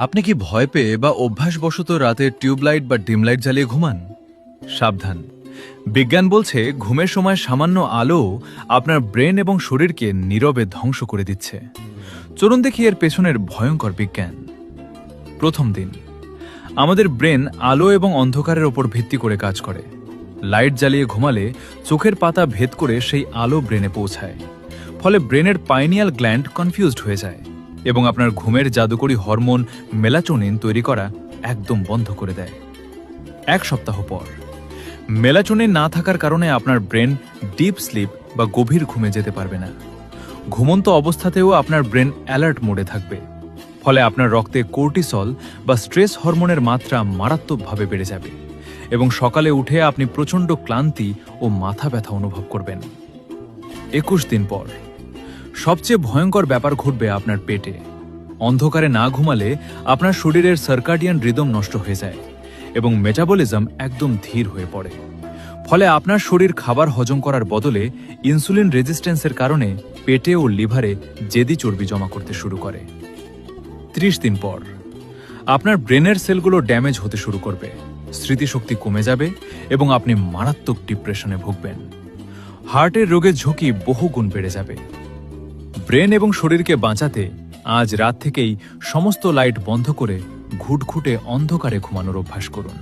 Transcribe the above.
আপনি কি ভয় পেয়ে বা অভ্যাসবশত রাতে টিউবলাইট বা ডিম লাইট জ্বালিয়ে ঘুমান? সাবধান, বিজ্ঞান বলছে ঘুমের সময় সামান্য আলো আপনার ব্রেন এবং শরীরকে নীরবে ধ্বংস করে দিচ্ছে। চলুন দেখি এর পেছনের ভয়ঙ্কর বিজ্ঞান। প্রথম দিন, আমাদের ব্রেন আলো এবং অন্ধকারের ওপর ভিত্তি করে কাজ করে। লাইট জ্বালিয়ে ঘুমালে চোখের পাতা ভেদ করে সেই আলো ব্রেনে পৌঁছায়। ফলে ব্রেনের পাইনিয়াল গ্ল্যান্ড কনফিউজড হয়ে যায় এবং আপনার ঘুমের জাদুকরী হরমোন মেলাটোনিন তৈরি করা একদম বন্ধ করে দেয়। এক সপ্তাহ পর, মেলাটোনিন না থাকার কারণে আপনার ব্রেন ডিপ স্লিপ বা গভীর ঘুমে যেতে পারবে না। ঘুমন্ত অবস্থাতেও আপনার ব্রেন অ্যালার্ট মোডে থাকবে। ফলে আপনার রক্তে কর্টিসল বা স্ট্রেস হরমোনের মাত্রা মারাত্মকভাবে বেড়ে যাবে এবং সকালে উঠে আপনি প্রচণ্ড ক্লান্তি ও মাথা ব্যথা অনুভব করবেন। 21 দিন পর, সবচেয়ে ভয়ঙ্কর ব্যাপার ঘটবে আপনার পেটে। অন্ধকারে না ঘুমালে আপনার শরীরের সার্কাডিয়ান রিদম নষ্ট হয়ে যায় এবং মেটাবলিজম একদম ধীর হয়ে পড়ে। ফলে আপনার শরীর খাবার হজম করার বদলে ইনসুলিন রেজিস্ট্যান্সের কারণে পেটে ও লিভারে জেদি চর্বি জমা করতে শুরু করে। 30 দিন পর, আপনার ব্রেনের সেলগুলো ড্যামেজ হতে শুরু করবে, স্মৃতিশক্তি কমে যাবে এবং আপনি মারাত্মক ডিপ্রেশনে ভুগবেন। হার্টের রোগের ঝুঁকি বহুগুণ বেড়ে যাবে। ব্রেন এবং শরীরকে বাঁচাতে আজ রাত থেকেই সমস্ত লাইট বন্ধ করে ঘুটঘুটে অন্ধকারে ঘুমানোর অভ্যাস করুন।